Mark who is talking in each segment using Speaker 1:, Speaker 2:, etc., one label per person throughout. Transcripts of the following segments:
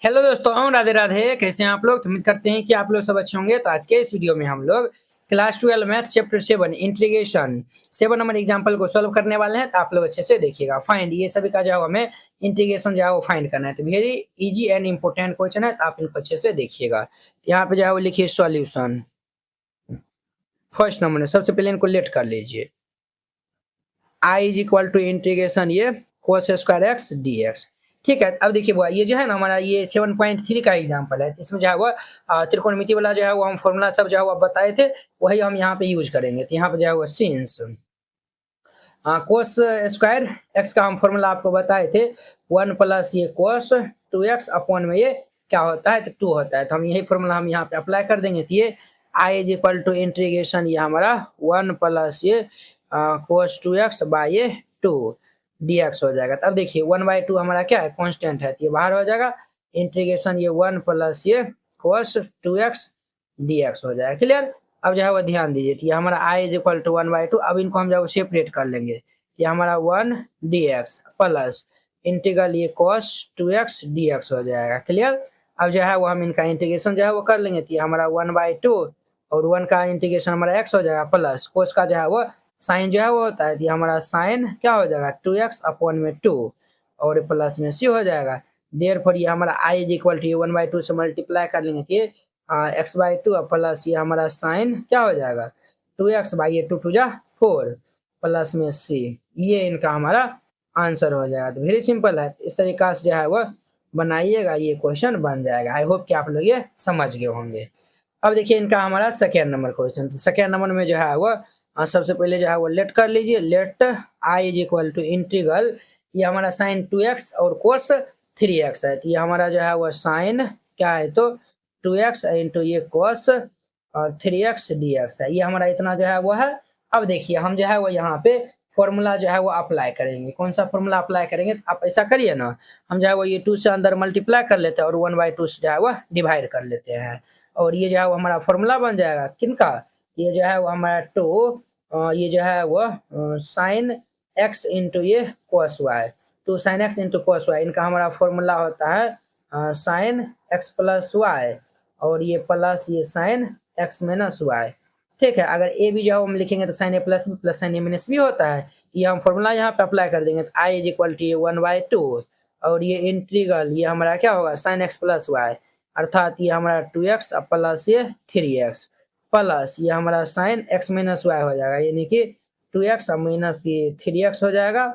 Speaker 1: Hello दोस्तों, राधे राधे। कैसे हैं आप लोग? तो उम्मीद करते हैं कि आप लोग सब अच्छे होंगे। तो आज के इस वीडियो में हम लोग class 12 math chapter 7 integration 7 number example को सॉल्व करने वाले हैं। तो आप लोग अच्छे से देखिएगा। फाइंड, ये सभी का जो है हमें इंटीग्रेशन जो है वो फाइंड करना है। तो very easy and important question है, तो आप इनको अच्छे से देखिएगा। यहाँ पे जो है वो लिखिए सॉल्यूशन। फर्स्ट नंबर में सबसे पहले इनको लेट कर लीजिए। आई इज इक्वल टू इंटीग्रेशन ये cos square x d x. ठीक है, अब देखिए वो ये जो है ना हमारा ये 7.3 का एग्जांपल है। इसमें जो है वो त्रिकोणमिति वाला जो है वो हम फॉर्मूला सब जो है वो बताए थे, वही हम यहाँ पे यूज करेंगे। तो यहाँ पे जो है वो सिंस कोस स्क्वायर एक्स का हम फॉर्मूला आपको बताए थे 1 प्लस ये कोस 2x अपॉन में ये क्या होता है, तो 2 होता है। तो हम यही फॉर्मूला हम यहाँ पे अप्लाई कर देंगे। तो ये आई इज इक्वल टू इंटीग्रेशन ये हमारा 1 प्लस ये कोस 2x बाय ये 2 dx हो जाएगा। तब देखिए 1/2 हमारा क्या है, कांस्टेंट है, तो ये बाहर हो जाएगा। इंटीग्रेशन ये 1 प्लस ये कोस 2x dx हो जाएगा। क्लियर? अब जो है वो ध्यान दीजिए, ये हमारा आई इज इक्वल टू 1/2। अब इनको हम जो है सेपरेट कर लेंगे। ये हमारा 1 dx प्लस इंटीग्रल ये cos 2x dx हो जाएगा। क्लियर? अब जो है वो हम इनका इंटीग्रेशन जो है वो कर लेंगे। तो ये हमारा 1/2 और 1 का इंटीग्रेशन हमारा x हो जाएगा प्लस कोस का जो है वो साइन जो है वो होता है। तो ये हमारा साइन क्या हो जाएगा 2x अपॉन में 2 और प्लस में c हो जाएगा। देयरफॉर ये हमारा i इज इक्वल टू 1/2 से मल्टीप्लाई कर लेंगे। कि x/2 प्लस ये हमारा साइन क्या हो जाएगा 2x बाई ये 2 जा 4 प्लस में c। ये इनका हमारा आंसर हो जाएगा। तो वेरी सिंपल है, इस तरीका से जो है वो बनाइएगा, ये क्वेश्चन बन जाएगा। आई होप कि आप लोग ये समझ गए होंगे। अब देखिए इनका हमारा सेकेंड नंबर क्वेश्चन। तो सेकेंड नंबर में जो है वो सबसे पहले जो है वो लेट कर लीजिए। Let I is equal to integral ये हमारा साइन 2x और कोस 3x है। तो ये हमारा जो है वो साइन क्या है, तो 2x इंटू ये कोस 3x dx है। ये हमारा इतना जो है वो है। अब देखिए हम जो है वो यहाँ पे फॉर्मूला जो है वो अप्लाई करेंगे। कौन सा फॉर्मूला अप्लाई करेंगे, तो आप ऐसा करिए ना, हम जो है वो ये 2 से अंदर मल्टीप्लाई कर लेते हैं और 1/2 से जो है वो डिवाइड कर लेते हैं। और ये जो है वो हमारा फॉर्मूला बन जाएगा किनका, ये जो है वो हमारा 2 ये जो है वो साइन x इंटू ये cos Y, 2 sine x into cos Y. इनका हमारा फॉर्मूला होता है साइन x प्लस वाई और ये प्लस ये साइन x माइनस वाई। ठीक है, अगर ए भी जो है हम लिखेंगे तो साइन ए प्लस बी प्लस साइन ए माइनस बी होता है। ये हम फॉर्मूला यहाँ पे अप्लाई कर देंगे। तो आई इज इक्वल टू 1/2 और ये इंटीग्रल ये हमारा क्या होगा साइन x प्लस वाई, अर्थात ये हमारा 2x प्लस ये 3x प्लस ये हमारा साइन x माइनस वाई हो जाएगा, यानी कि 2x माइनस ये 3x हो जाएगा।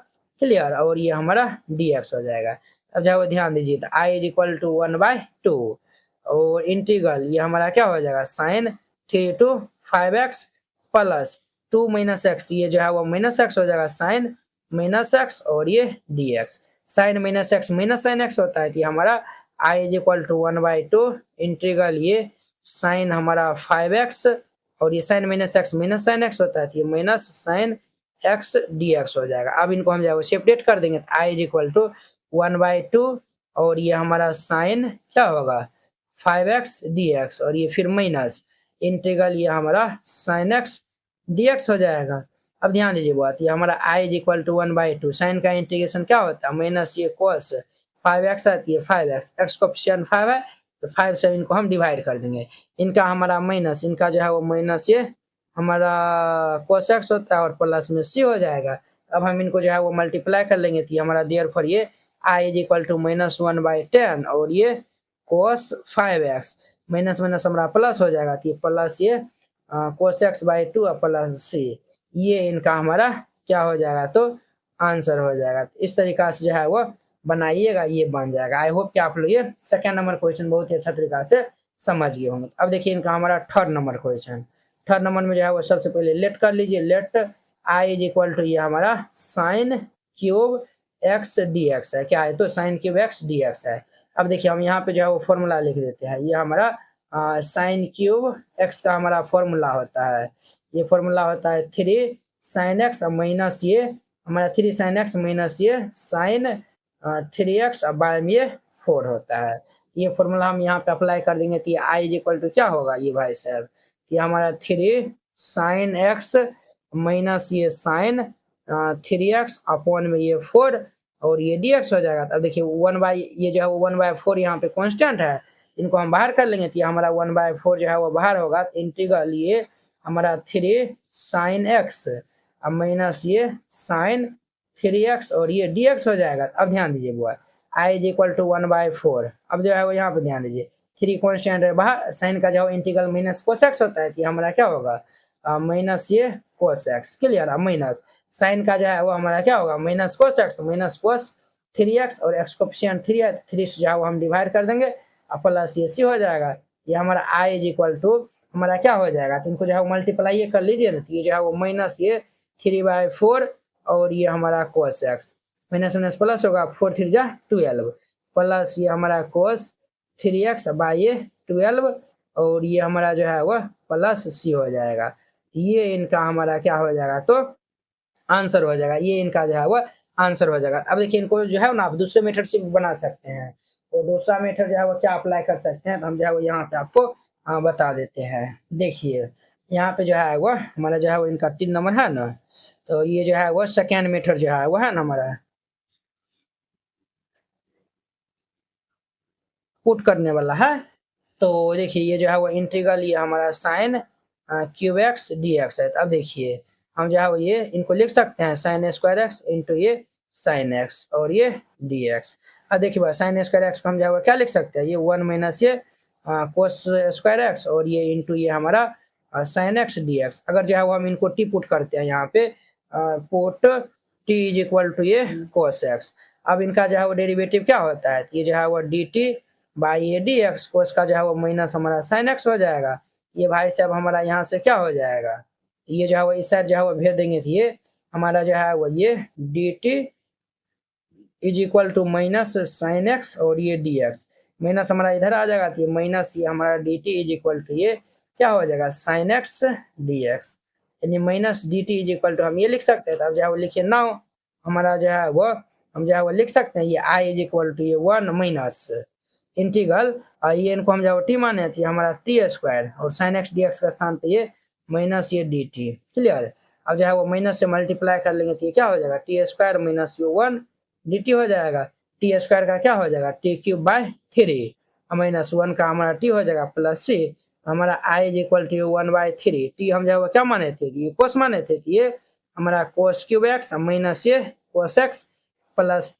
Speaker 1: क्लियर? और ये हमारा dx हो जाएगा। अब जो है ध्यान दीजिए, तो आई इज इक्वल टू 1/2 और इंटीग्रल ये हमारा क्या हो जाएगा sine 3 to 5x plus 2 minus x. तो ये जो है वो माइनस एक्स हो जाएगा साइन माइनस एक्स और ये dx। Sine minus x minus sine x होता है। तो ये हमारा i is equal to 1/2 integral ये साइन हमारा 5x और ये sine minus x minus sine x होता है। तो ये माइनस साइन x dx हो जाएगा। अब इनको हम जो है सेपरेट कर देंगे। आई इज इक्वल टू 1/2 और ये हमारा साइन क्या होगा 5x dx और ये फिर माइनस इंटीग्रल ये हमारा साइन x dx हो जाएगा। अब ध्यान दीजिए बात, ये हमारा i is equal to 1/2 sine का इंटीग्रेशन क्या होता है माइनस ये कोस 5x है, ये 5x x कोएफिशिएंट 5 है, तो 5 से इनको हम डिवाइड कर देंगे। इनका हमारा माइनस, इनका जो है वो माइनस ये हमारा cos x होता है और प्लस में c हो जाएगा। अब हम इनको जो है वो मल्टीप्लाई कर लेंगे। तो हमारा देयरफॉर ये i इज इक्वल टू -1/10 और ये cos 5x माइनस माइनस हमारा प्लस हो जाएगा। तो ये प्लस ये cos x/2 प्लस c, ये इनका हमारा क्या हो जाएगा, तो आंसर हो जाएगा। तो इस तरीका से जो है वो बनाइएगा, ये बन जाएगा। आई होप कि आप लोग ये सेकंड नंबर क्वेश्चन बहुत ही अच्छा तरीका से समझ गए होंगे। अब देखिए इनका हमारा third number question. Third number में जो है वो सबसे पहले लेट कर लीजिए। Let I is equal to ये हमारा साइन क्यूब एक्स dx है। क्या है, तो साइन क्यूब एक्स dx है। अब देखिए हम यहाँ पे जो है वो फॉर्मूला लिख देते हैं। ये हमारा साइन क्यूब एक्स का हमारा फॉर्मूला होता है। ये फॉर्मूला होता है 3 साइन एक्स माइनस ये हमारा 3 साइन एक्स माइनस ये साइन 3x बाय में ये 4 होता है। ये फॉर्मूला हम यहाँ पे अप्लाई कर देंगे। तो ये आई इज इक्वल टू क्या होगा ये भाई साहब, ये हमारा 3 साइन एक्स माइनस ये साइन 3x अपॉन में ये 4 और ये dx हो जाएगा। अब देखिए 1/, ये जो है वो 1/4 यहाँ पे कांस्टेंट है, इनको हम बाहर कर लेंगे तो ये हमारा 1/4 जो है वो बाहर होगा। तो इंटीग्रल ये हमारा 3 sin x अब माइनस ये sin 3x और ये dx हो जाएगा। अब ध्यान दीजिए वो I इज इक्वल टू 1/4। अब जो है वो यहाँ पे ध्यान दीजिए 3 कांस्टेंट है बाहर, साइन का जो इंटीग्रल माइनस कोस एक्स होता है कि हमारा क्या होगा माइनस ये कोस एक्स। क्लियर। अब माइनस साइन का जो है वो हमारा क्या होगा माइनस कोस एक्स, तो माइनस कोस 3x और एक्स कोफिशिएंट 3 है, 3 से जो है वो हम डिवाइड कर देंगे और प्लस ये c हो जाएगा। ये हमारा I इज इक्वल टू हमारा क्या हो जाएगा, तो इनको जो है मल्टीप्लाई ये कर लीजिए ना, तो ये जो है वो माइनस ये 3/4 और ये हमारा cos x, minus minus plus होगा, 4 3 जा 12 प्लस ये हमारा कोस 3x बाय ये 12 और ये हमारा जो है वह प्लस c हो जाएगा। ये इनका हमारा क्या हो जाएगा तो आंसर हो जाएगा। ये इनका जो है वह आंसर हो जाएगा। अब देखिए इनको जो है ना आप दूसरे मेथड से भी बना सकते हैं, तो दूसरा मेथड जो है वो क्या अप्लाई कर सकते हैं, तो हम जो है वो यहाँ पे आपको बता देते हैं। देखिए यहाँ पे जो है वो हमारा जो है वो इनका 3 नंबर है ना, तो ये जो है वो सेकेंड मेथड जो है वो है ना हमारा पुट करने वाला है। तो देखिए ये जो है वो इंटीग्रल ये हमारा sine cube x d x है। अब देखिए हम जो है वो ये इनको लिख सकते हैं साइन स्क्वायर एक्स इंटू ये साइन एक्स और ये डी एक्स। अब देखिए भाई साइन स्क्वायर एक्स को हम जो है वो क्या लिख सकते हैं, ये 1 माइनस ये कोस स्क्वायर एक्स और ये इंटू ये हमारा साइन एक्स डी एक्स। अगर जो है वो हम इनको टी पुट करते हैं यहाँ पे put t is equal to ये कोस एक्स। अब इनका जो है वो डेरिवेटिव क्या होता है, ये जो है वो D T by A D X, cos का जो है वो माइनस हमारा साइन एक्स हो जाएगा। ये भाई साहब हमारा यहाँ से क्या हो जाएगा, ये जो है वो इस साइड जो है वो भेज देंगे, तो ये हमारा जो है वो ये d t is equal to minus sine x और ये डी एक्स, माइनस हमारा इधर आ जाएगा, तो ये माइनस ये हमारा d t is equal to ये क्या हो जाएगा साइन एक्स डी एक्स, यानी minus d t is equal to हम ये लिख सकते हैं। तो अब जो है वो लिखिए नाउ हमारा जो है वो हम जो है वो लिख सकते हैं ये आई इज इक्वल टू ये 1 माइनस इंटीग्रल ये इनको हम जो टी माने थे हमारा टी स्क्वायर और साइन एक्स डी एक्स का स्थान पे ये माइनस ये डी टी। क्लियर। अब जो है वो माइनस से मल्टीप्लाई कर लेंगे तो ये क्या हो जाएगा टी स्क्वायर माइनस ये 1 डी टी हो जाएगा। टी स्क्वायर का क्या हो जाएगा टी क्यूब बाय 3 माइनस 1 का हमारा टी हो जाएगा प्लस सी, हमारा i is equal to 1/3। T हम जो है वो क्या माने थे, ये कोस माने थे, ये हमारा कोस क्यूब एक्स माइनस ये कोस एक्स प्लस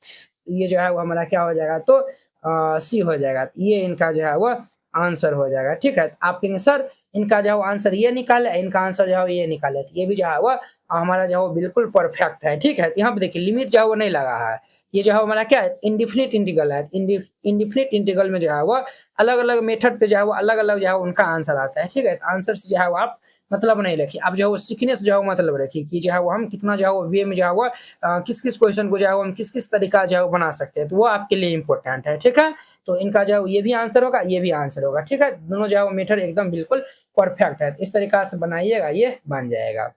Speaker 1: ये जो है वो हमारा क्या हो जाएगा तो सी हो जाएगा। ये इनका जो है वो आंसर हो जाएगा। ठीक है। आप कहेंगे सर इनका जो है आंसर ये निकाले, इनका आंसर जो है ये निकाले, तो ये भी जो है वो हमारा जो है बिल्कुल परफेक्ट है। ठीक है। यहाँ पे देखिए लिमिट जो है वो नहीं लगा है, ये जो है हमारा क्या है इंडिफिनिट इंटीग्रल है। इंडिफिनिट इंटीग्रल में जो है वो अलग अलग मेथड पे जो है वो अलग अलग जो है उनका आंसर आता है। ठीक है। आंसर से जो है वो आप मतलब नहीं रखिए, अब जो है वो सीखने से जो है मतलब रखिए कि जो है वो हम कितना जो है वो वे में जो है वो किस किस क्वेश्चन को जो है वो हम किस किस तरीका जो है वो बना सकते हैं, तो वो आपके लिए इंपॉर्टेंट है। ठीक है। तो इनका जो है ये भी आंसर होगा, ये भी आंसर होगा। ठीक है। दोनों जो है वो मेथड एकदम बिल्कुल परफेक्ट है। इस तरीका से बनाइएगा, ये बन जाएगा।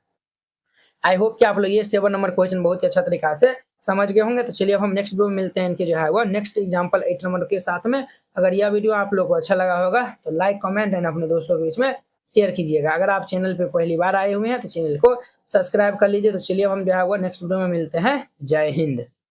Speaker 1: आई होप कि आप लोग ये 7 नंबर क्वेश्चन बहुत ही अच्छा तरीका से समझ गए होंगे। तो चलिए अब हम नेक्स्ट वीडियो में मिलते हैं इनके जो है वो नेक्स्ट एग्जांपल 8 नंबर के साथ में। अगर यह वीडियो आप लोग को अच्छा लगा होगा तो लाइक कमेंट एंड अपने दोस्तों के बीच में शेयर कीजिएगा। अगर आप चैनल पे पहली बार आए हुए हैं तो चैनल को सब्सक्राइब कर लीजिए। तो चलिए अब हम जो है वो नेक्स्ट वीडियो में मिलते हैं। जय हिंद।